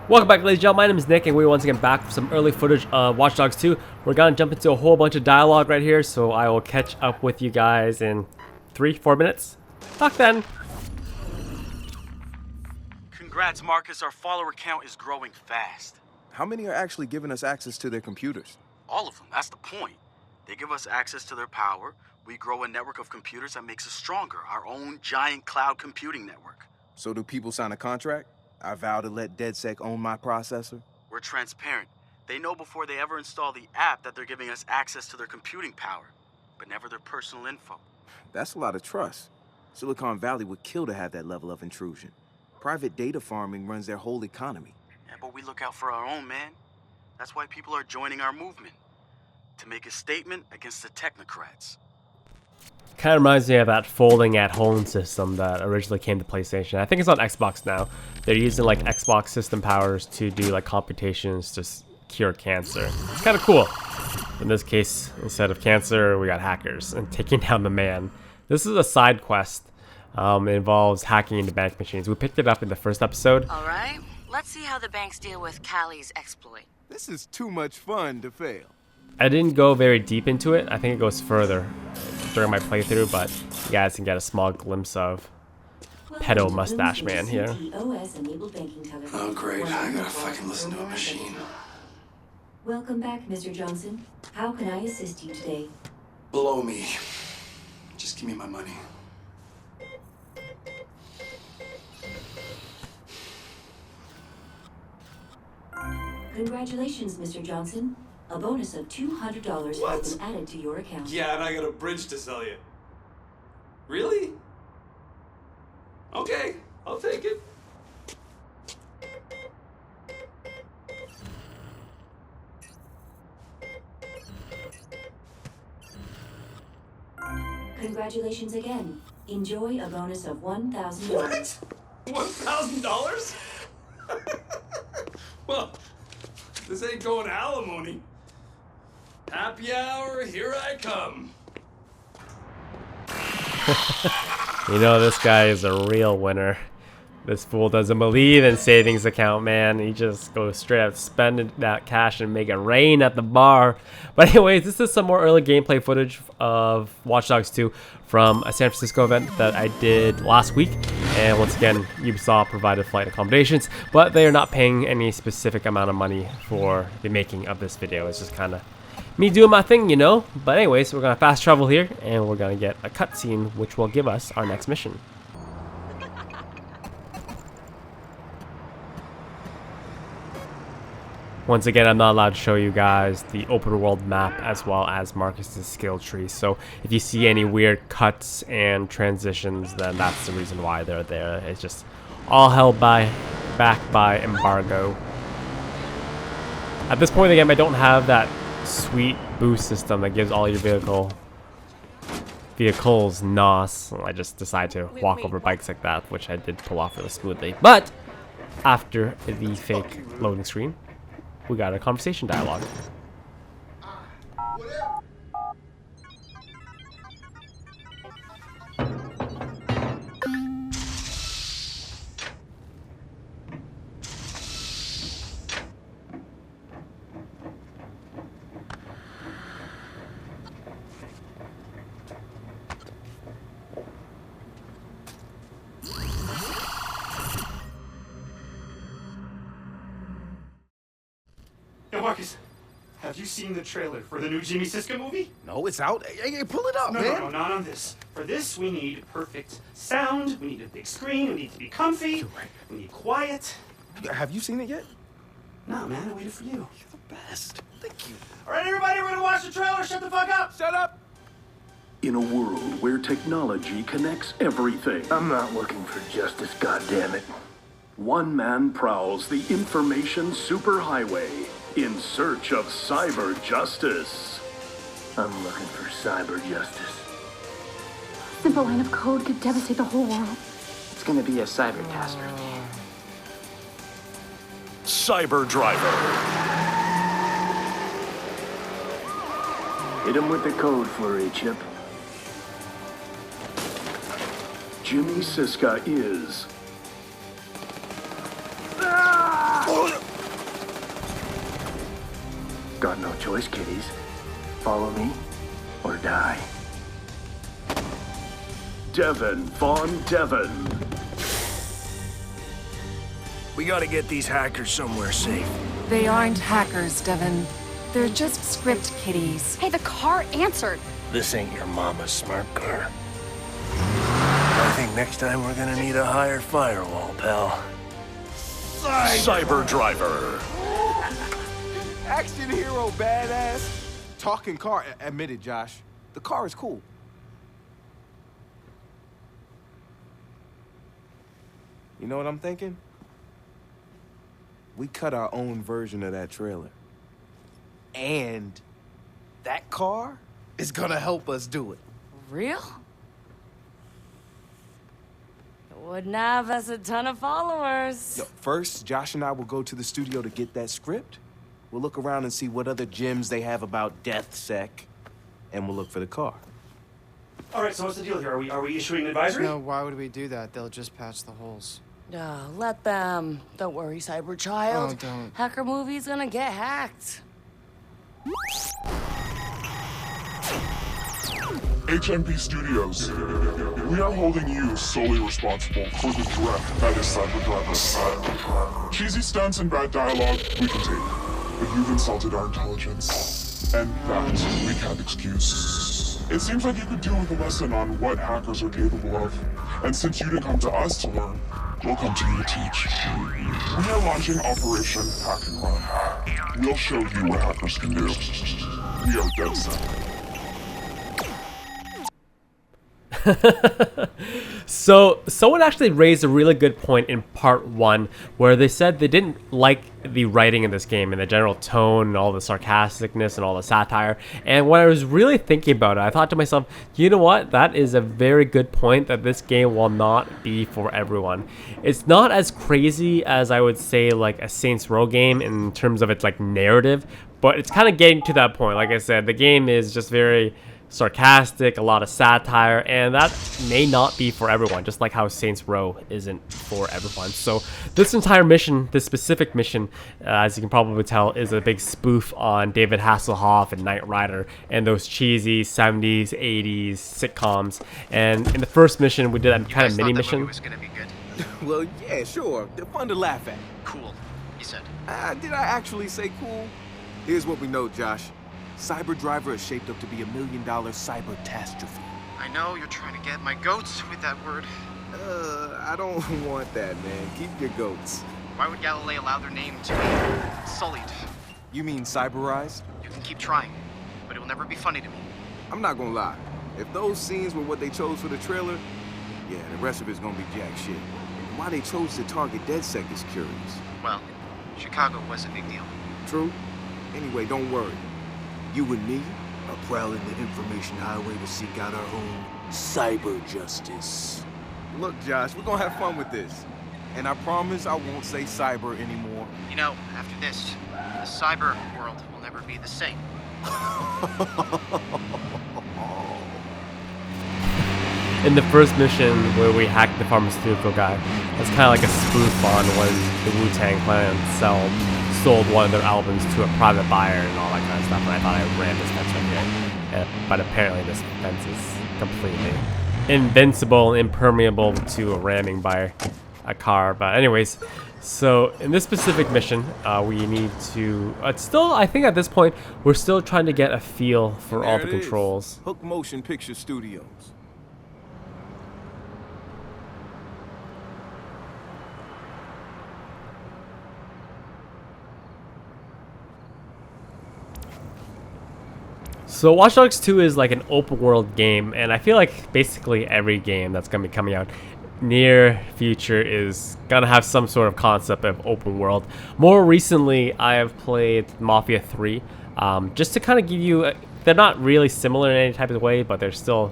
Welcome back, ladies and gentlemen. My name is Nick, and we're once again back with some early footage of Watch Dogs 2. We're gonna jump into a whole bunch of dialogue right here, so I will catch up with you guys in 3-4 minutes. Talk then. Congrats, Marcus. Our follower count is growing fast. How many are actually giving us access to their computers? All of them. That's the point. They give us access to their power. We grow a network of computers that makes us stronger. Our own giant cloud computing network. So do people sign a contract? I vow to let DedSec own my processor? We're transparent. They know before they ever install the app that they're giving us access to their computing power, but never their personal info. That's a lot of trust. Silicon Valley would kill to have that level of intrusion. Private data farming runs their whole economy. Yeah, but we look out for our own, man. That's why people are joining our movement. To make a statement against the technocrats. Kind of reminds me of that folding at home system that originally came to PlayStation. I think it's on Xbox now. They're using like Xbox system powers to do like computations to cure cancer. It's kind of cool. In this case, instead of cancer, we got hackers and taking down the man. This is a side quest. It involves hacking into bank machines. We picked it up in the first episode. All right, let's see how the banks deal with Callie's exploit. This is too much fun to fail. I didn't go very deep into it. I think it goes further during my playthrough, but you guys can get a small glimpse of pedo mustache man here. Oh great, I gotta fucking listen to a machine. Welcome back, Mr. Johnson. How can I assist you today? Blow me. Just give me my money. Congratulations, Mr. Johnson. A bonus of $200 has been added to your account. Yeah, and I got a bridge to sell you. Really? Okay, I'll take it. Congratulations again. Enjoy a bonus of $1,000. What? $1,000? Well, this ain't going to alimony. Happy hour, here I come. You know, this guy is a real winner. This fool doesn't believe in savings account, man. He just goes straight up spending that cash and make it rain at the bar. But anyways, this is some more early gameplay footage of Watch Dogs 2 from a San Francisco event that I did last week. And once again, Ubisoft provided flight accommodations, but they are not paying any specific amount of money for the making of this video. It's just kind of me doing my thing, you know? But anyways, we're going to fast travel here, and we're going to get a cutscene, which will give us our next mission. Once again, I'm not allowed to show you guys the open world map as well as Marcus's skill tree. So if you see any weird cuts and transitions, then that's the reason why they're there. It's just all held back by embargo. At this point in the game, I don't have that sweet boost system that gives all your vehicles NOS. I just decide to walk over bikes like that, which I did pull off really smoothly. But after the fake loading screen, we got a conversation dialogue. Yo, Marcus, have you seen the trailer for the new Jimmy Siska movie? No, it's out. Hey, pull it up, No, man. no, not on this. For this, we need perfect sound. We need a big screen. We need to be comfy. You're right. We need quiet. Have you seen it yet? No, man, I waited for you. You're the best. Thank you. All right, everybody, we're gonna watch the trailer. Shut the fuck up. Shut up. In a world where technology connects everything, I'm not looking for justice, goddammit. one man prowls the information superhighway in search of cyber justice. I'm looking for cyber justice. Simple line of code could devastate the whole world. It's gonna be a cyber catastrophe. Cyber Driver. Hit him with the code flurry, Chip. Jimmy Siska is Got no choice, kiddies. Follow me or die. Devin Von Devin. We gotta get these hackers somewhere safe. They aren't hackers, Devin. They're just script kiddies. Hey, the car answered. This ain't your mama's smart car. I think next time we're gonna need a higher firewall, pal. Cyber Driver. Action hero badass. Talking car, admit it, Josh. The car is cool. You know what I'm thinking? We cut our own version of that trailer. And that car is gonna help us do it. Real? It wouldn't have us a ton of followers. Yo, first, Josh and I will go to the studio to get that script. We'll look around and see what other gems they have about DedSec, and we'll look for the car. All right, so what's the deal here? Are we issuing an advisory? No, why would we do that? They'll just patch the holes. Let them. Don't worry, Cyber Child. Oh, don't. Hacker movie's gonna get hacked. HMP Studios. We are holding you solely responsible for the threat that is Cyber Driver. Cheesy stunts and bad dialogue, we can take. But you've insulted our intelligence, and that we can't excuse. It seems like you could do with a lesson on what hackers are capable of. And since you didn't come to us to learn, we'll come to you to teach. We are launching Operation Hack and Run. We'll show you what hackers can do. We are DedSec. So someone actually raised a really good point in part 1 where they said they didn't like the writing in this game and the general tone and all the sarcasticness and all the satire. And when I was really thinking about it, I thought to myself, you know what, that is a very good point, that this game will not be for everyone. It's not as crazy as I would say like a Saints Row game in terms of its like narrative, but it's kind of getting to that point. Like I said, the game is just very sarcastic, a lot of satire, and that may not be for everyone, just like how Saints Row isn't for everyone. So this entire mission, this specific mission, as you can probably tell, is a big spoof on David Hasselhoff and Knight Rider and those cheesy 70s, 80s sitcoms. And in the first mission, we did that kind of mini mission. Was gonna be good. Well, yeah, sure. They're fun to laugh at. Cool, he said. Did I actually say cool? Here's what we know, Josh. Cyber Driver is shaped up to be $1 million cyber-tastrophe. I know you're trying to get my goats with that word. I don't want that, man. Keep your goats. Why would Galilei allow their name to be sullied? You mean cyberized? You can keep trying, but it will never be funny to me. I'm not gonna lie. If those scenes were what they chose for the trailer, yeah, the rest of it's gonna be jack shit. And why they chose to target DedSec is curious. Well, Chicago was a big deal. True. Anyway, don't worry. You and me are prowling the information highway to seek out our own cyber justice. Look, Josh, we're gonna have fun with this. And I promise I won't say cyber anymore. You know, after this, the cyber world will never be the same. In the first mission where we hacked the pharmaceutical guy, it's kind of like a spoof on when the Wu-Tang Clan sold one of their albums to a private buyer and all that kind of stuff, and I thought I ran this fence right here. But apparently this fence is completely invincible and impermeable to a ramming by a car. But anyways, so in this specific mission, we need to... I think at this point, we're still trying to get a feel for all the controls. Hook Motion Picture Studios. So Watch Dogs 2 is like an open world game, and I feel like basically every game that's going to be coming out near future is going to have some sort of concept of open world. More recently, I have played Mafia 3, just to kind of give you... they're not really similar in any type of way, but they're still...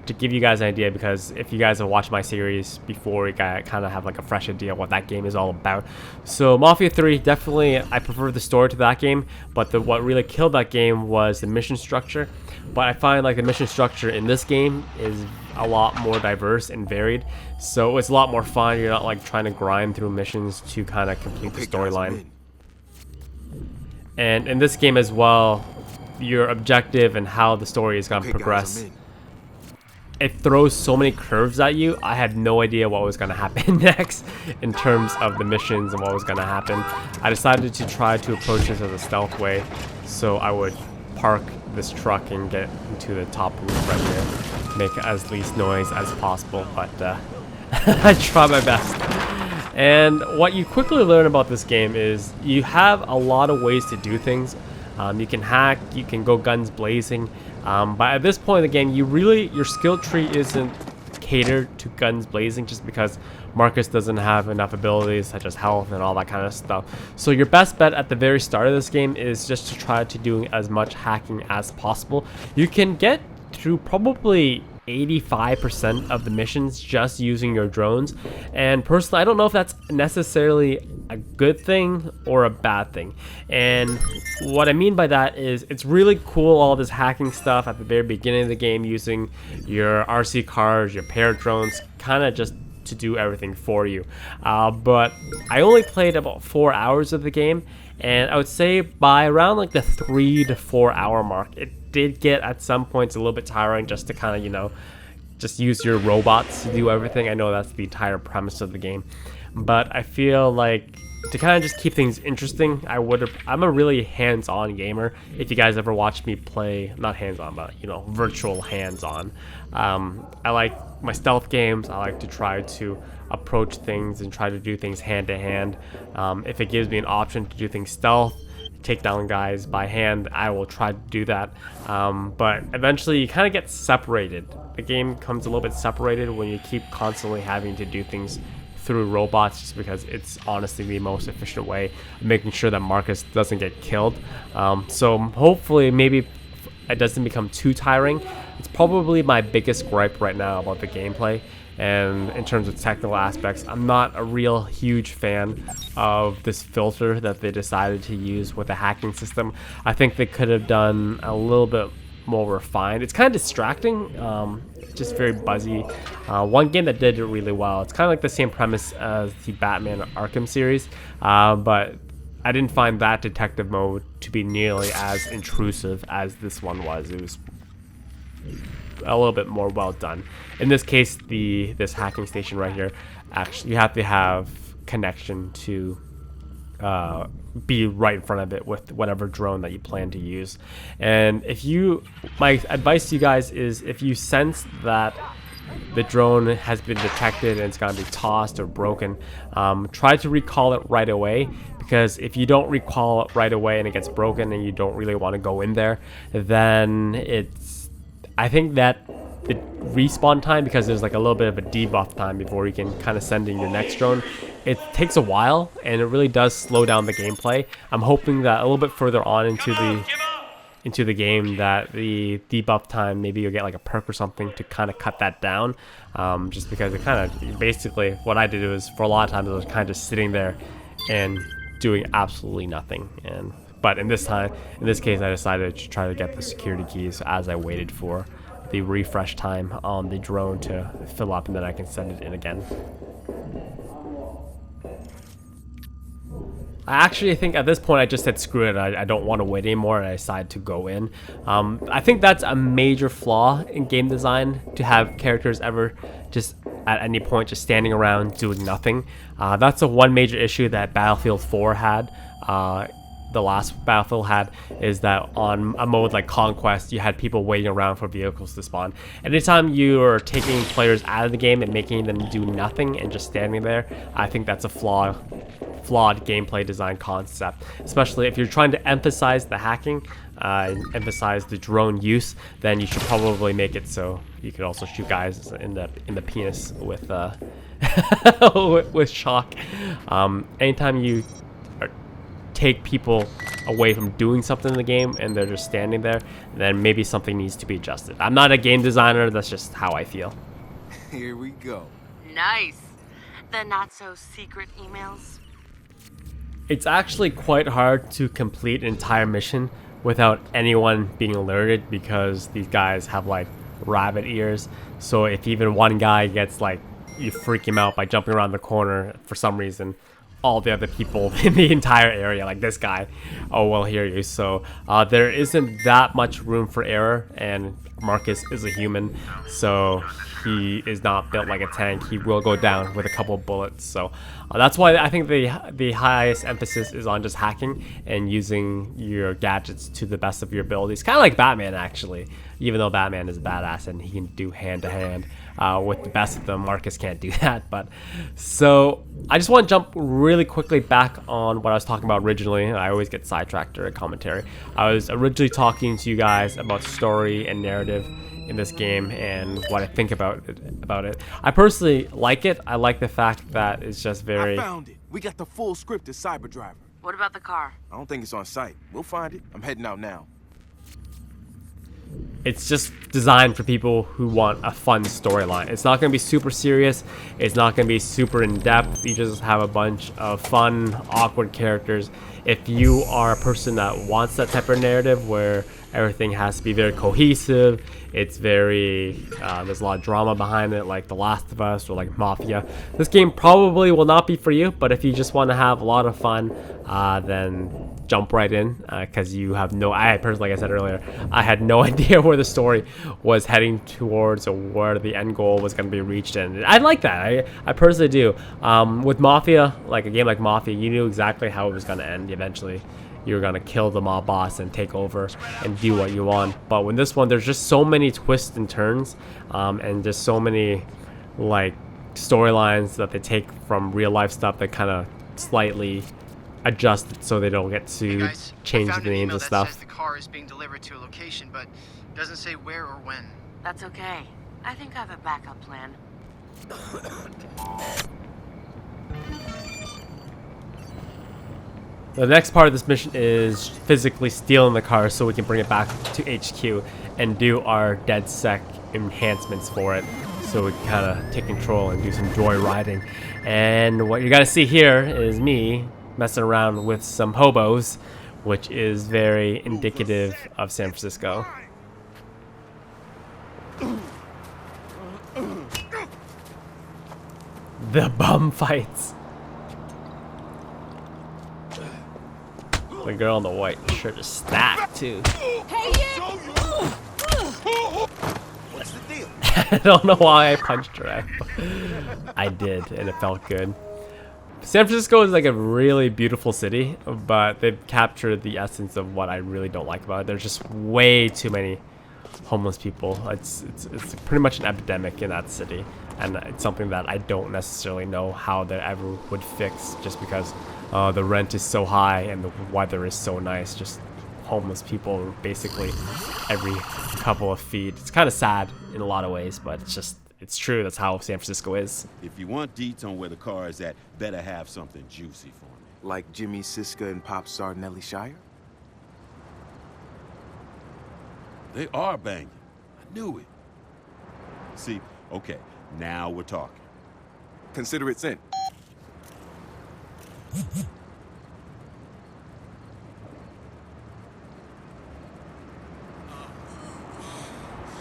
to give you guys an idea, because if you guys have watched my series before, you guys kind of have like a fresh idea what that game is all about. So Mafia 3, definitely I prefer the story to that game, but what really killed that game was the mission structure. But I find like the mission structure in this game is a lot more diverse and varied, so it's a lot more fun. You're not like trying to grind through missions to kind of complete the storyline. And in this game as well, your objective and how the story is going to progress, it throws so many curves at you. I had no idea what was going to happen next in terms of the missions and what was going to happen. I decided to try to approach this as a stealth way, so I would park this truck and get into the top roof right here, make as least noise as possible, but I try my best. And what you quickly learn about this game is you have a lot of ways to do things. You can hack, you can go guns blazing, but at this point in the game, your skill tree isn't catered to guns blazing, just because Marcus doesn't have enough abilities such as health and all that kind of stuff. So your best bet at the very start of this game is just to try to do as much hacking as possible. You can get through probably 85% of the missions just using your drones, and personally I don't know if that's necessarily a good thing or a bad thing. And what I mean by that is it's really cool, all this hacking stuff at the very beginning of the game, using your RC cars, your paired drones, kind of just to do everything for you. But I only played about 4 hours of the game, and I would say by around like the 3 to 4 hour mark, it did get at some points a little bit tiring just to kind of, you know, just use your robots to do everything. I know that's the entire premise of the game, but I feel like to kind of just keep things interesting, I'm a really hands-on gamer. If you guys ever watched me play, not hands-on, but, you know, virtual hands-on, I like my stealth games. I like to try to approach things and try to do things hand to hand. If it gives me an option to do things stealth, take down guys by hand, I will try to do that. But eventually you kind of get separated. The game comes a little bit separated when you keep constantly having to do things through robots, just because it's honestly the most efficient way of making sure that Marcus doesn't get killed. So hopefully maybe it doesn't become too tiring. It's probably my biggest gripe right now about the gameplay. And in terms of technical aspects, I'm not a real huge fan of this filter that they decided to use with the hacking system. I think they could have done a little bit more refined. It's kind of distracting, just very buzzy. One game that did it really well, it's kind of like the same premise as the Batman Arkham series, but I didn't find that detective mode to be nearly as intrusive as this one was. It was a little bit more well done. In this case, this hacking station right here, actually you have to have connection to be right in front of it with whatever drone that you plan to use. And my advice to you guys is, if you sense that the drone has been detected and it's going to be tossed or broken, try to recall it right away, because if you don't recall it right away and it gets broken and you don't really want to go in there, then I think that the respawn time, because there's like a little bit of a debuff time before you can kind of send in your next drone, it takes a while and it really does slow down the gameplay. I'm hoping that a little bit further on into the game that the debuff time, maybe you'll get like a perk or something to kind of cut that down, just because it kind of basically what I did was, for a lot of times I was kind of just sitting there and doing absolutely nothing. But in this case, I decided to try to get the security keys as I waited for the refresh time on the drone to fill up, and then I can send it in again. I think at this point I just said screw it, I don't want to wait anymore, and I decided to go in. I think that's a major flaw in game design, to have characters ever just at any point just standing around doing nothing. That's the one major issue that Battlefield 4 had. The last Battlefield had, is that on a mode like Conquest, you had people waiting around for vehicles to spawn. Anytime you are taking players out of the game and making them do nothing and just standing there, I think that's a flawed gameplay design concept. Especially if you're trying to emphasize the hacking, emphasize the drone use, then you should probably make it so you could also shoot guys in the penis with with shock. Anytime you take people away from doing something in the game and they're just standing there, then maybe something needs to be adjusted. I'm not a game designer, that's just how I feel. Here we go. Nice. The not-so-secret emails. It's actually quite hard to complete an entire mission without anyone being alerted, because these guys have like rabbit ears. So if even one guy gets like, you freak him out by jumping around the corner for some reason, all the other people in the entire area, like this guy, will hear you. So there isn't that much room for error, and Marcus is a human, so he is not built like a tank. He will go down with a couple of bullets. So that's why I think the highest emphasis is on just hacking and using your gadgets to the best of your abilities. Kind of like Batman, actually. Even though Batman is a badass and he can do hand-to-hand with the best of them, Marcus can't do that. But so I just want to jump really quickly back on what I was talking about originally. I always get sidetracked during commentary. I was originally talking to you guys about story and narrative in this game and what I think about it. I personally like it. I like the fact that it's just very... I found it. We got the full script of Cyber Driver. What about the car? I don't think it's on site. We'll find it. I'm heading out now. It's just designed for people who want a fun storyline. It's not going to be super serious. It's not going to be super in-depth. You just have a bunch of fun, awkward characters. If you are a person that wants that type of narrative where everything has to be very cohesive, it's very, there's a lot of drama behind it, like The Last of Us or like Mafia, this game probably will not be for you. But if you just want to have a lot of fun, then jump right in, because you have no... I personally, like I said earlier, I had no idea where the story was heading towards or where the end goal was going to be reached, and I like that. I personally do. With Mafia, like a game like Mafia, you knew exactly how it was going to end. Eventually you were going to kill the mob boss and take over and do what you want. But with this one, there's just so many twists and turns, and just so many like storylines that they take from real life stuff that kind of slightly adjust it so they don't get to change the names of stuff. Says the car is being delivered to a location, but doesn't say where or when. That's okay. I think I have a backup plan. The next part of this mission is physically stealing the car so we can bring it back to HQ and do our DedSec enhancements for it, so we can kind of take control and do some joyriding. And what you're gonna see here is me messing around with some hobos, which is very indicative of San Francisco. The bum fights. The girl in the white shirt is stacked too. Hey, what's the deal? I don't know why I punched her. I did, and it felt good. San Francisco is like a really beautiful city, but they've captured the essence of what I really don't like about it. There's just way too many homeless people. It's pretty much an epidemic in that city, and it's something that I don't necessarily know how they ever would fix, just because the rent is so high and the weather is so nice. Just homeless people basically every couple of feet. It's kind of sad in a lot of ways, but it's true. That's how San Francisco is. If you want deets on where the car is at, better have something juicy for me. Like Jimmy Siska and pop star Nelly Shire? They are banging. I knew it. See, okay, now we're talking. Consider it sent.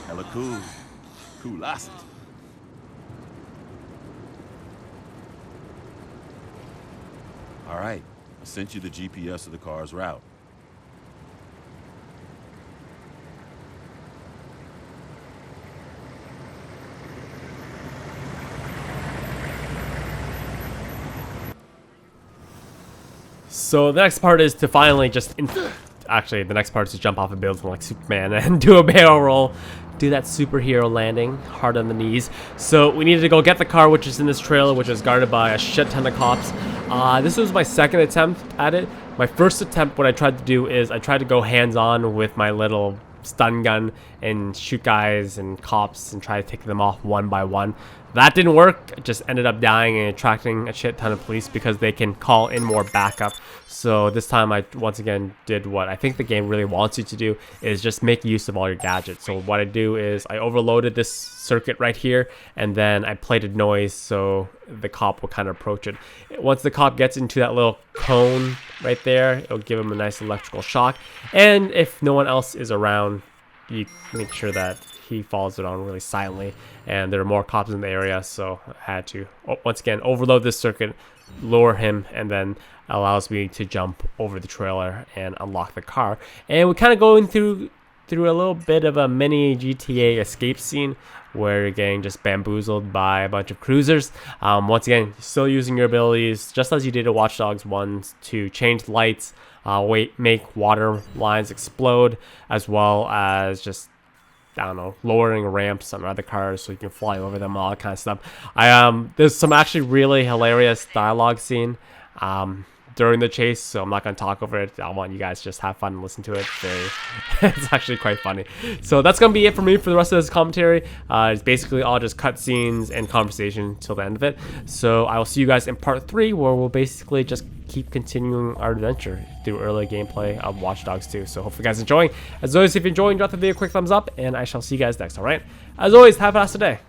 Hella cool. Coolosity. All right, I sent you the GPS of the car's route. So the next part is to finally just... Actually, the next part is to jump off a building like Superman and do a barrel roll. Do that superhero landing, hard on the knees. So we needed to go get the car, which is in this trailer, which is guarded by a shit ton of cops. This was my second attempt at it. My first attempt, what I tried to do is I tried to go hands-on with my little stun gun and shoot guys and cops and try to take them off one by one. That didn't work. It just ended up dying and attracting a shit ton of police because they can call in more backup. So this time I once again did what I think the game really wants you to do, is just make use of all your gadgets. So what I do is I overloaded this circuit right here, and then I played a noise so the cop will kind of approach it. Once the cop gets into that little cone right there, it'll give him a nice electrical shock. And if no one else is around, you make sure that he follows it on really silently, and there are more cops in the area, so I had to once again overload this circuit, lower him, and then allows me to jump over the trailer and unlock the car. And we're kind of going through a little bit of a mini GTA escape scene where you're getting just bamboozled by a bunch of cruisers. Once again, still using your abilities just as you did in Watch Dogs 1 to change lights, make water lines explode, as well as just, I don't know, lowering ramps on other cars so you can fly over them, all that kind of stuff. There's some actually really hilarious dialogue scene during the chase, so I'm not going to talk over it. I want you guys to just have fun and listen to it. It's actually quite funny. So that's going to be it for me for the rest of this commentary. It's basically all just cutscenes and conversation till the end of it. So I will see you guys in part 3, where we'll basically just keep continuing our adventure through early gameplay of Watch Dogs 2. So hopefully you guys enjoying. As always, if you're enjoying, drop the video a quick thumbs up, and I shall see you guys next, alright? As always, have a nice day.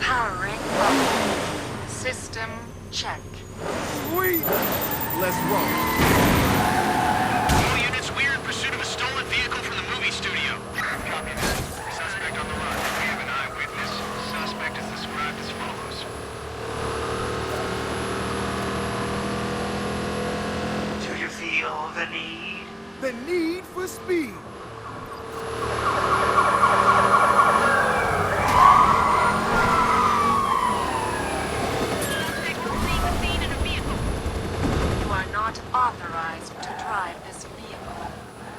Powering. System check. Sweet! Let's roll. All units, we're in pursuit of a stolen vehicle from the movie studio. Copy that. Suspect on the run. We have an eyewitness. Suspect is described as follows. Do you feel the need? The need for speed. Authorized to drive this vehicle.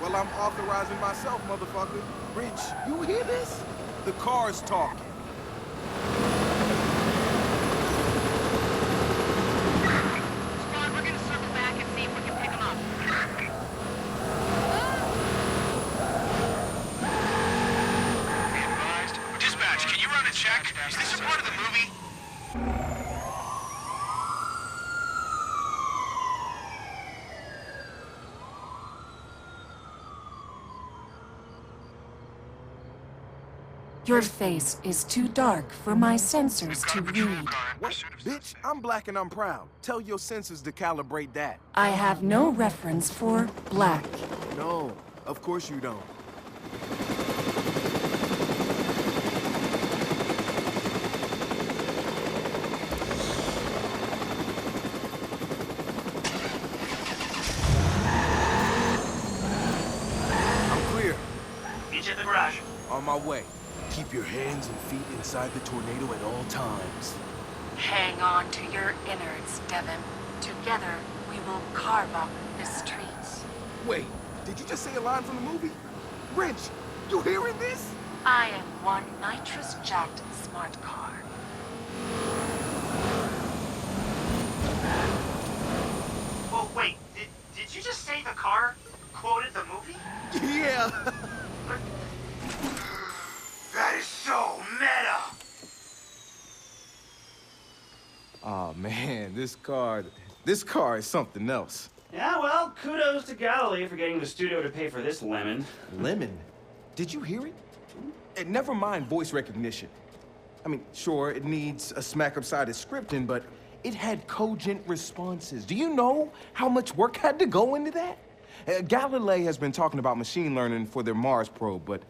Well, I'm authorizing myself, motherfucker. Rich, you hear this? The car's talking. Squad, we're gonna circle back and see if we can pick him up. Be advised. Dispatch, can you run a check? Is this a part of the movie? Your face is too dark for my sensors to read. What? Bitch, I'm black and I'm proud. Tell your sensors to calibrate that. I have no reference for black. No, of course you don't. I'm clear. Meet you at the garage. On my way. Keep your hands and feet inside the tornado at all times. Hang on to your innards, Devin. Together, we will carve up the streets. Wait, did you just say a line from the movie? Rich, you hearing this? I am one nitrous-jacked smart car. Oh, wait, did you just say the car quoted the movie? Yeah. That is so meta! Oh man, this car is something else. Yeah, well, kudos to Galilee for getting the studio to pay for this lemon. Lemon? Did you hear it? And never mind voice recognition. I mean, sure, it needs a smack upside of scripting, but it had cogent responses. Do you know how much work had to go into that? Galilee has been talking about machine learning for their Mars probe, but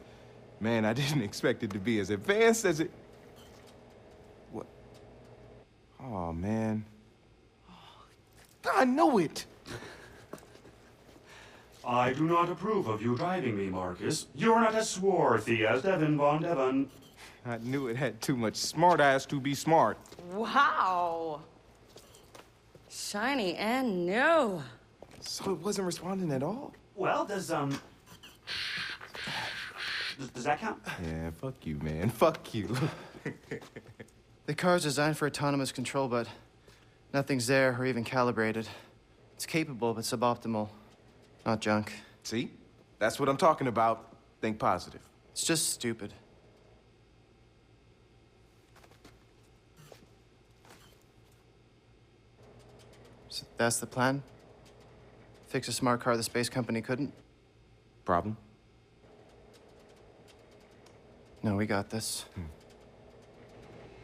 man, I didn't expect it to be as advanced as it... What? Oh, man. I know it! I do not approve of you driving me, Marcus. You're not as swarthy as Devin Von Devon. I knew it had too much smart ass to be smart. Wow. Shiny and new. So it wasn't responding at all? Well, does that count? Yeah, fuck you, man. Fuck you. The car's designed for autonomous control, but nothing's there or even calibrated. It's capable, but suboptimal. Not junk. See? That's what I'm talking about. Think positive. It's just stupid. So that's the plan? Fix a smart car the space company couldn't? Problem? No, we got this.